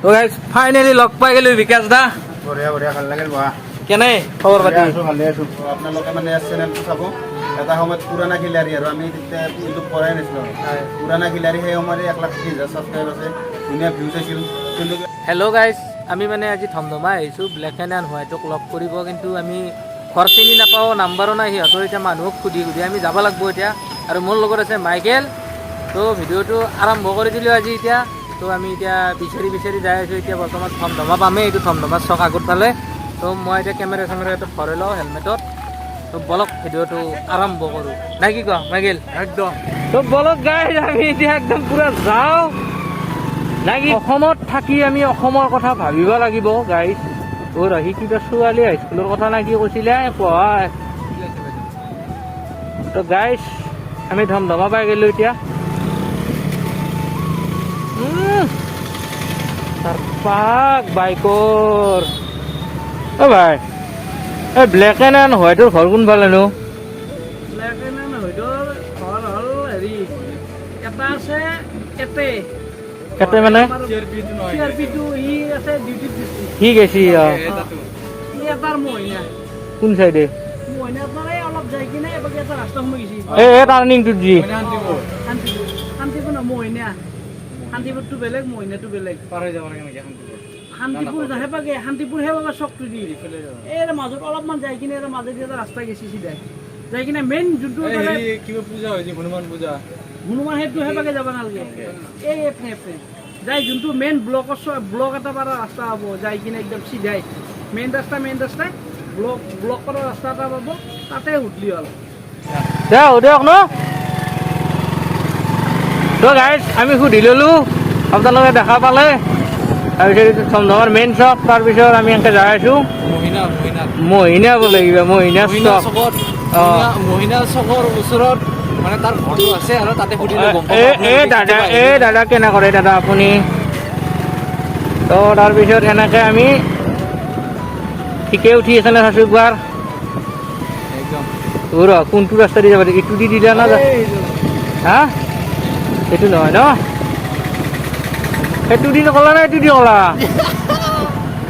তো guys finally লগ পাই গেলো বিকাশ দা বঢ়িয়া বঢ়িয়া ভাল লাগিল বহা কেনে খবৰ পাতি ভালে আছো আপোনালোকে মানে চেনেলটো চাব এটা সময়ত পুৰণা খিলাৰী আৰু আমি তেতিয়া ইউটিউব কৰাই নাছিলোঁ পুৰণা খিলাৰী সেই সময়ত 1,30,000 ছাবস্ক্ৰাইব আছে ধুনীয়া ভিউজ আছিল কিন্তু হেল্ল' গাইজ আমি মানে আজি ধমধমা আহিছোঁ ব্লেক এণ্ড হোৱাইটক লগ কৰিব কিন্তু আমি ঘৰ চিনি নাপাওঁ নাম্বাৰো নাই সিহঁতৰ এতিয়া মানুহক সুধি আমি যাব লাগিব এতিয়া আৰু মোৰ লগত আছে মাইকেল তো ভিডিঅ'টো আৰম্ভ কৰি দিলোঁ আজি এতিয়া তো আমি এতিয়া বিচাৰি যাই আছোঁ এতিয়া বৰ্তমান ধমধমা পামেই এইটো ধমধমাৰ চক আগত পালে তো মই এতিয়া কেমেৰা এটা ভৰাই লওঁ হেলমেটত তো বলক ভিডিঅ'টো আৰম্ভ কৰোঁ নাই কি কোৱা মাইকেল একদম তো বলক গাইজ আমি এতিয়া একদম পূৰা যাওঁ নাকি অসমত থাকি আমি অসমৰ কথা ভাবিব লাগিব গাইজ তোৰ আহি কিবা ছোৱালী হাইস্কুলৰ কথা নাকি কৈছিলে পঢ়াই তো গাইজ আমি ধমধমা পাই গ'লো এতিয়া পাক বাইকৰ অ ভাই এই ব্লেক এণ্ড হোৱাইটৰ ঘৰ কোনফালেনো ব্লেক এণ্ড হোৱাইটৰ ঘৰ হ'ল হেৰি এটা আছে এতে মানে ঠিক আছে কোন চাইডে শান্তিপুৰটো বেলেগ মহিনাটো বেলেগ শান্তিপুৰ যাহে পাগে শান্তিপুৰ হে পাবা চকটো দি এই মাজত অলপমান যাই কিনে মাজেদি এটা ৰাস্তা গেছি চিধাই যাই কিনে মেইন যোনটো কিবা পূজা হৈছে হনুমান পূজা হনুমান সেইটোহে পাগে যাব নালাগে এই এফনে যাই যোনটো মেইন ব্লক এটা পাৰা ৰাস্তা হ'ব যাই কিনে একদম চিধাই মেইন ৰাস্তাই ব্লক কৰা ৰাস্তা এটা পাব তাতে উঠলি হ'ল দিয়ক ন তো গাইজ আমি সুধি ল'লোঁ আপোনালোকে দেখা পালে তাৰপিছত ধমধমাৰ মেইন চক তাৰপিছত আমি এনেকৈ যাই আছোঁ মহিনা বোলে কিবা মহিনা চকত মহিনা চকৰ ওচৰত মানে তাৰ ঘৰটো আছে আৰু তাতে দাদা কেনে কৰে দাদা আপুনি তো তাৰপিছত এনেকৈ আমি ঠিকে উঠি আছে নে চাইছোঁ একবাৰ কোনটো ৰাস্তা দি যাব এইটো দি দিলা না হা এইটো নহয় ন সেইটো দি নকলা না এইটো দি কলা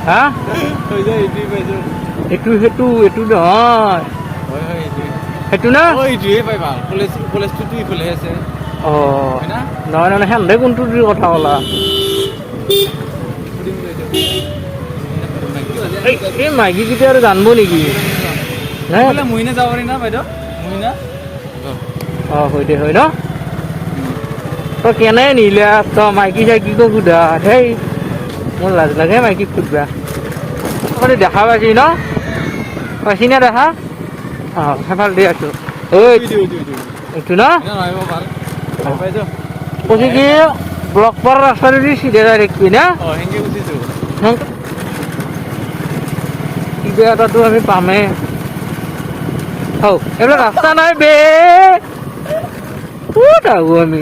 হা এইটো নহয় সেইটো না অঁ নহয় সেন্দে কোনটো দি কথা কলা এই মাইকীকেইটা আৰু জানিব নেকি মহিনা যাব পাৰি না বাইদেউ মহিনা অঁ হয় ন তই কেনে নিলে তই মাইকী চাইকীকো সোধা সেই মোৰ লাজ লাগে মাইকীক সোধবা তই দেখা পাইছি ন পাইছি নে দেখা অঁ সেইফালে দি আছোঁ ঐ এইটো ন কৈছে কি ব্লক পৰা ৰাস্তাটো দি চিধা যাই থাকিবি না কিবা এটাতো আমি পামেই এইবিলাক ৰাস্তা নাই বে ক'ত আহোঁ আমি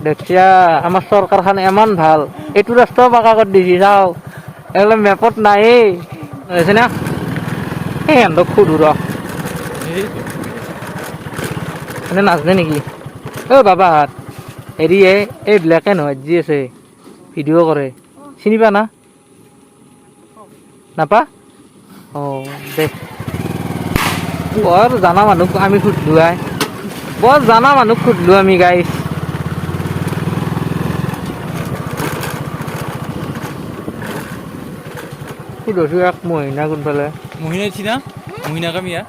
দেখিয়া আমাৰ চৰকাৰখন ইমান ভাল এইটো ৰাস্তাও পাকা কৰি দিছি চাওঁ এইবিলাক মেপত নায়েই হৈছে না এই সিহঁতক সোধো ৰ এনে নাজানে নেকি অ' বাবাহাত হেৰি এই ব্লেক এণ্ড হোৱাইট যি আছে ভিডিঅ' কৰে চিনি পা না নাপা অঁ দে বৰ জানা মানুহক আমি সুধিলোঁ আমি গাইছ সুধিছোঁ এক মহিনা কোনফালে মহিনা চিনা মহিনা কামিয়া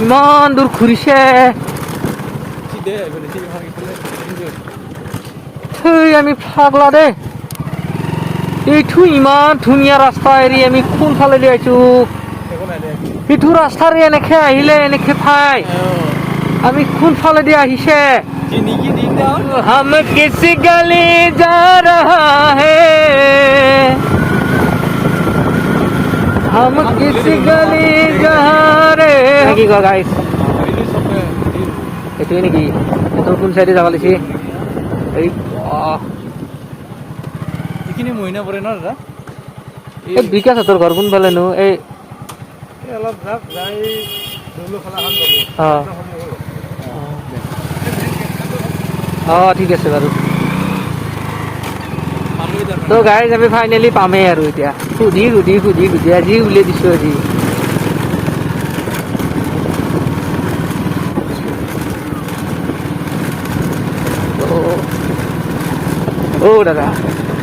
ইমান দূৰ ঘূৰিছে আমি পাগলা দে এইটো ইমান ধুনীয়া ৰাস্তা এৰি আমি কোনফালে দি আহিছোঁ সেইটো ৰাস্তাৰে এনেকৈ আহিলে এনেকৈ পাই আমি কোনফালে দি আহিছে हम किस गली जा रहा है हम किस गली जा रे কি কয় গাইছ এইটোৱে নেকি তোৰ কোন চাইডে যাব লাগিছে এই এইখিনি মহিনা পৰে ন দাদা এই বিকাশ তোৰ ঘৰ কোনফালেনো এই অলপ যাওক যাই ধুলো খালাখন অঁ ঠিক আছে বাৰু তো গাইজ আমি ফাইনেলি পামেই আৰু এতিয়া সুধি আজি উলিয়াই দিছোঁ আজি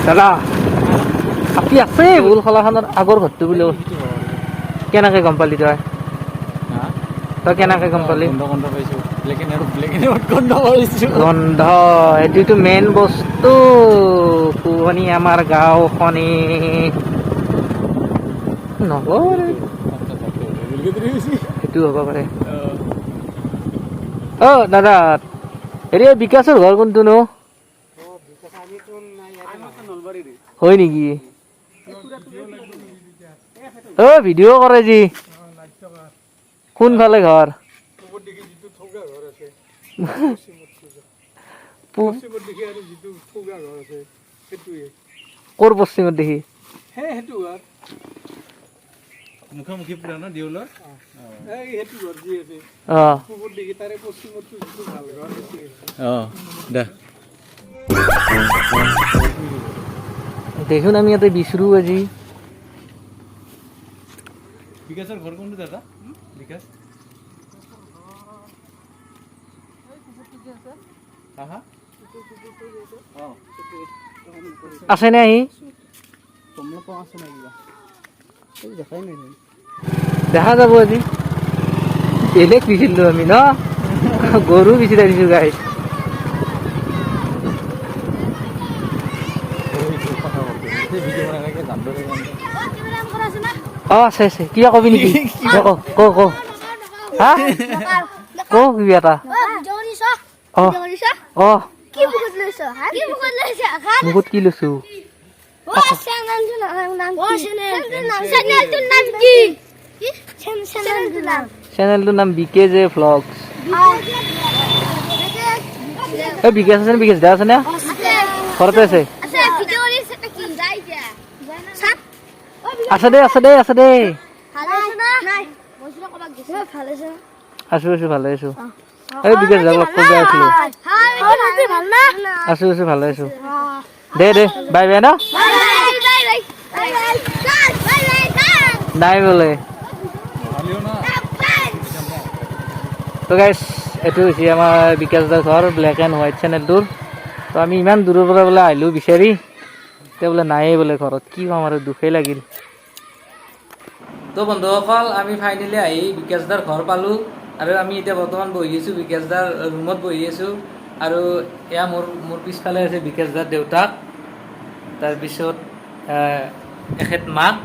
দাদা আপি আছে বুল খালাখনৰ আগৰ ঘৰটো বোলে কেনেকৈ গম পালি তই কেনেকৈ গম পালি গন্ধ এইটোতো মেইন বস্তু পুৰণি আমাৰ গাঁওখনি নগৰ সেইটো হ'ব পাৰে অ' দাদা হেৰি বিকাশৰ ঘৰ কোনটো নো হয় নেকি অ' ভিডিঅ' কৰে যি কোনফালে ঘৰ ক'ৰ পশ্চিমত দেখি মুখামুখি পুৰা ন দেউলৰ সেইটো ঘৰ যি আছে অঁ পূবত দেখি তাৰে পশ্চিমতো যিটো ভাল ঘৰ দেখোন আমি ইয়াতে বিচৰো আজি বিকাশৰ ঘৰ কোনটো দাদা বিকাশ আছেনে আহি দেখা যাব আজি বেলেগ বিচিলো আমি ন গৰু বিচি দিছো গাই অঁ আছে কিবা কবি নেকি ক হা ক কিবা এটা অঁ মুখত কি লৈছো চেনেলটোৰ নাম বিকে জে ভ্লগছ এই বিকাশ আছে নে বিকাশ দা আছে নে ঘৰতে আছে আছে দে আছো ভালে আছো এই বিকাশ যাক লগ কৰিব আছিলো আছো ভালে আছো দে বাই বাই ন নাই বোলে তো গাইছ এইটো হৈছে আমাৰ বিকাশ দাৰ ঘৰ ব্লেক এণ্ড হোৱাইট চেনেলটোৰ তো আমি ইমান দূৰৰ পৰা বোলে আহিলোঁ বিচাৰি এতিয়া বোলে নায়েই বোলে ঘৰত কি ক'ম আৰু দুখেই লাগিল তো বন্ধুসকল আমি ফাইনেলি আহি বিকাশ দাৰ ঘৰ পালোঁ আৰু আমি এতিয়া বৰ্তমান বহি আছোঁ বিকাশ দাৰ ৰুমত বহি আছোঁ আৰু এয়া মোৰ পিছফালে আছে বিকাশ দাৰ দেউতাক তাৰপিছত এখেত মাক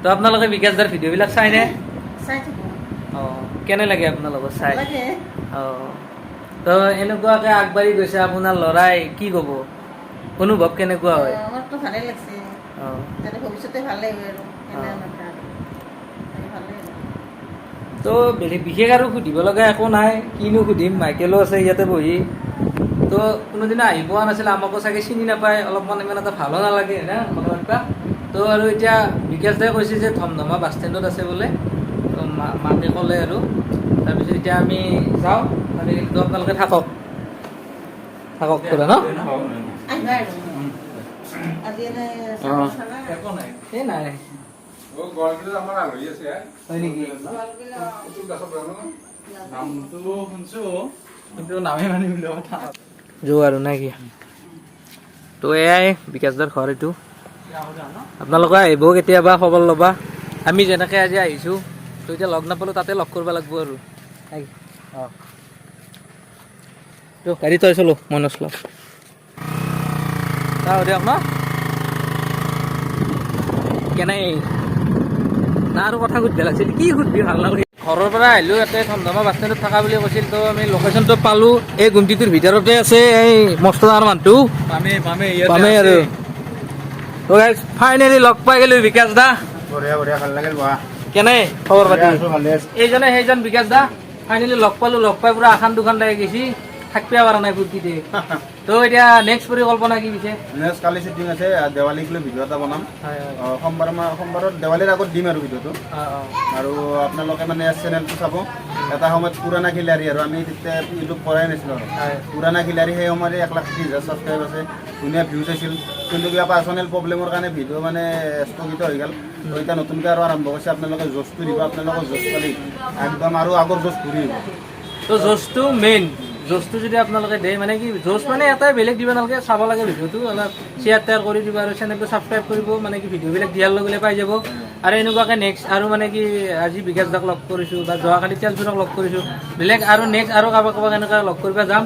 তো আপোনালোকে বিকাশ দাৰ ভিডিঅ'বিলাক চাইনে অঁ কেনে লাগে আপোনালোকৰ চাই অঁ তো এনেকুৱাকৈ আগবাঢ়ি গৈছে আপোনাৰ ল'ৰাই কি ক'ব অনুভৱ কেনেকুৱা হয় আমাৰতো ভালে লাগছে অঁ ভৱিষ্যতে ভালে হয় আৰু তো বিশেষ আৰু সুধিব লগা একো নাই কিনো সুধিম মাইকেলো আছে ইয়াতে বহি তো কোনোদিনা আহি পোৱা নাছিলে আমাকো চাগে চিনি নাপায় অলপমান ইমান এটা ভালো নালাগে না কথা পাতিবা তো আৰু এতিয়া বিকাশ দাই কৈছে যে ধমধমা বাছ ষ্টেণ্ডত আছে বোলে তো মাকে ক'লে আৰু তাৰপিছত এতিয়া আমি যাওঁ মানে কিন্তু আপোনালোকে থাকক পুৰা ন আহিবা আৰু আজি এনে একো নাই এই নাই হয় নেকি নামটো শুনছো কিন্তু নামে মানি বুলি কথা যো আৰু নে কি তো এয়াই বিকাশ দাৰ ঘৰ এইটো আপোনালোকে আহিব কেতিয়াবা খবৰ ল'বা আমি যেনেকৈ আজি আহিছোঁ তো এতিয়া লগ নাপালোঁ তাতে লগ কৰিব লাগিব আৰু অঁ তো গাড়ী তই চলো মই নচলাওঁ দিয়ক ন কেনে না আৰু কথা সুধিব লাগিছিল কি সুধিবি ভাল নালাগে ঘৰৰ পৰা আহিলোঁ ইয়াতে ধমধমা বাছ ষ্টেণ্ডত থকা বুলি কৈছিল তো আমি লোকেশ্যনটো পালোঁ এই গুমটিটোৰ ভিতৰতে আছে এই মস্ত ডাঙৰ মানুহটো পামেই আৰু তো ফাইনেলি লগ পাই গ'লোঁ বিকাশ দা বঢ়িয়া ভাল লাগিল বহা কেনে খবৰ পাতি ভালে আছো এইজনে সেইজন বিকাশ দা ফাইনেলি লগ পালোঁ লগ পাই পুৰা আখান দুখান লাগি গৈছি থাকিব পৰা নাই ফূৰ্তিতে তো এতিয়া নেক্সট পৰিকল্পনা কি পিছে? নেক্সট কালি শ্বুটিং আছে, দেৱালীক লৈ ভিডিঅ' এটা বনাম। হয় হয় সোমবাৰত দেৱালীৰ আগত দিম আৰু ভিডিঅ'টো। আৰু আপোনালোকে মানে চেনেলটো চাব। এটা সময়ত পুৰণা খিলাৰী আৰু আমি তেতিয়া ইউটিউব কৰাই নাছিলোঁ আৰু পুৰণা খিলাৰী সেই সময়তে 1,30,000 ছাবস্ক্ৰাইব আছে, ধুনীয়া ভিউজ আছিল। কিন্তু কিবা পাৰ্চনেল প্ৰব্লেমৰ কাৰণে ভিডিঅ' মানে স্থগিত হৈ গ'ল। তো এতিয়া নতুনকৈ আৰু আৰম্ভ কৰিছে। আপোনালোকে জোচটো দিব, আপোনালোকৰ জোচ পালি একদম আৰু আগৰ জোচ ঘূৰি আহিব। তো জোচটো মেইন, জোচটো যদি আপোনালোকে দিয়ে মানে কি জোচ মানে এটাই বেলেগ দিব নালাগে, চাব লাগে ভিডিঅ'টো, অলপ শ্বেয়াৰ টেয়াৰ কৰি দিব আৰু চেনেলটো ছাবস্ক্ৰাইব কৰিব, মানে কি ভিডিঅ'বিলাক দিয়াৰ লগে লগে পাই যাব। আৰু এনেকুৱাকৈ নেক্সট আৰু মানে কি আজি বিকাশ দাক লগ কৰিছোঁ বা যোৱাকালি তেলচুৰক লগ কৰিছোঁ, বেলেগ আৰু নেক্সট আৰু কাৰোবাক এনেকৈ লগ কৰিব যাম।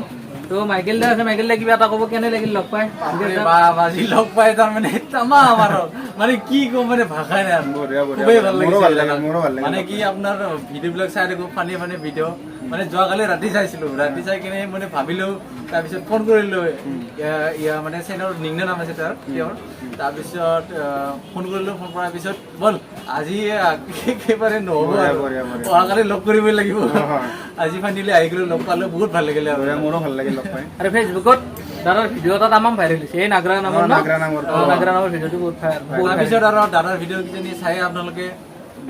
তো মাইকেল দা আছে, মাইকেল দা কিবা এটা ক'ব, কেনে লাগিল লগ পাই? আজি লগ পাই তাৰমানে তামা আমাৰ মানে কি ক'ম মানে ভাষাই নাই আৰু। বঢ়িয়া খুবেই ভাল মোৰো ভাল লাগিল, লাগিছে। মোৰো ভাল লাগিল। মানে কি আপোনাৰ ভিডিঅ'বিলাক চাই থাকোঁ, ফানি ভিডিঅ'। মানে যোৱাকালি ৰাতি চাইছিলোঁ, ৰাতি চাই কিনে মানে ভাবিলোঁ, তাৰপিছত ফোন কৰিলোঁ। মানে চেনেলৰ নিংনা নাম আছে তেওঁৰ। তাৰপিছত ফোন কৰিলোঁ, ফোন কৰাৰ পিছত ব'ল আজি একেবাৰে নহ'ব আৰু অহাকালি লগ কৰিবই লাগিব। আজি ফাইনেলি আহি গ'লোঁ, লগ পালোঁ, বহুত ভাল লাগিলে আৰু। মোৰো ভাল লাগিল লগ পাই। আৰু ফেচবুকত দাদাৰ ভিডিঅ' এটা তামাম ভাইৰেল হৈছে, এই নাগৰা নামৰ ন? নাগৰা নামৰ। নাগৰা নামৰ ভিডিঅ'টো বহুত তাৰপিছত আৰু দাদাৰ ভিডিঅ' কিজানি চাই আপোনালোকে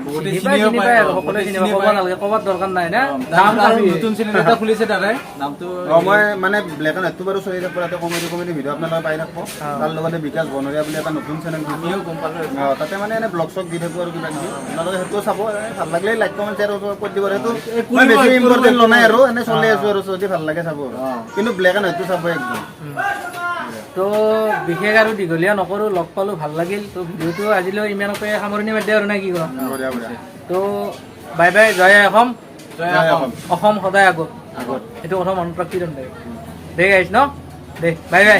বহুতে চিনিও চিনি পায় পায় আৰু সকলোৱে চিনি পায়, ক'ব নালাগে, ক'বাত দৰকাৰ নাই না। নাম আৰু নতুন চেনেল এটা খুলিছে দাদাই, নামটো মই মানে ব্লেক এণ্ড হোৱাইটটো বাৰু চলি থাকোঁ, তাতে কমেডি ভিডিঅ' আপোনালোকে পাই থাকব। তাৰ লগতে বিকাশ বনৰীয়া বুলি এটা নতুন চেনেল আমিও গম পালোঁ। তাতে মানে এনে ব্লগ চগ দি থাকোঁ আৰু কিবা কিবি। আপোনালোকে সেইটো চাব, ভাল লাগিলে লাইক কমেণ্ট শ্বেয়াৰ কৰি দিব। সেইটো মই বেছি ইম্পৰ্টেণ্ট লোৱা নাই আৰু এনে চলি আছোঁ আৰু যদি ভাল লাগে চাব আৰু। কিন্তু ব্লেক এণ্ড হোৱাইটটো চাব একদম। তো বিশেষ আৰু দীঘলীয়া নকৰোঁ, লগ পালোঁ, ভাল লাগিল। তো ভিডিঅ'টো আজিলৈ ইমানকৈ সামৰণি মাৰি আৰু নাই কি কোৱা? বঢ়িয়া বঢ়িয়া। তো বাই বাই, জয় অসম। জয় অসম। অসম সদায় আগত, এইটো কথা মনত ৰাখি দে গাইছ ন, দে বাই বাই।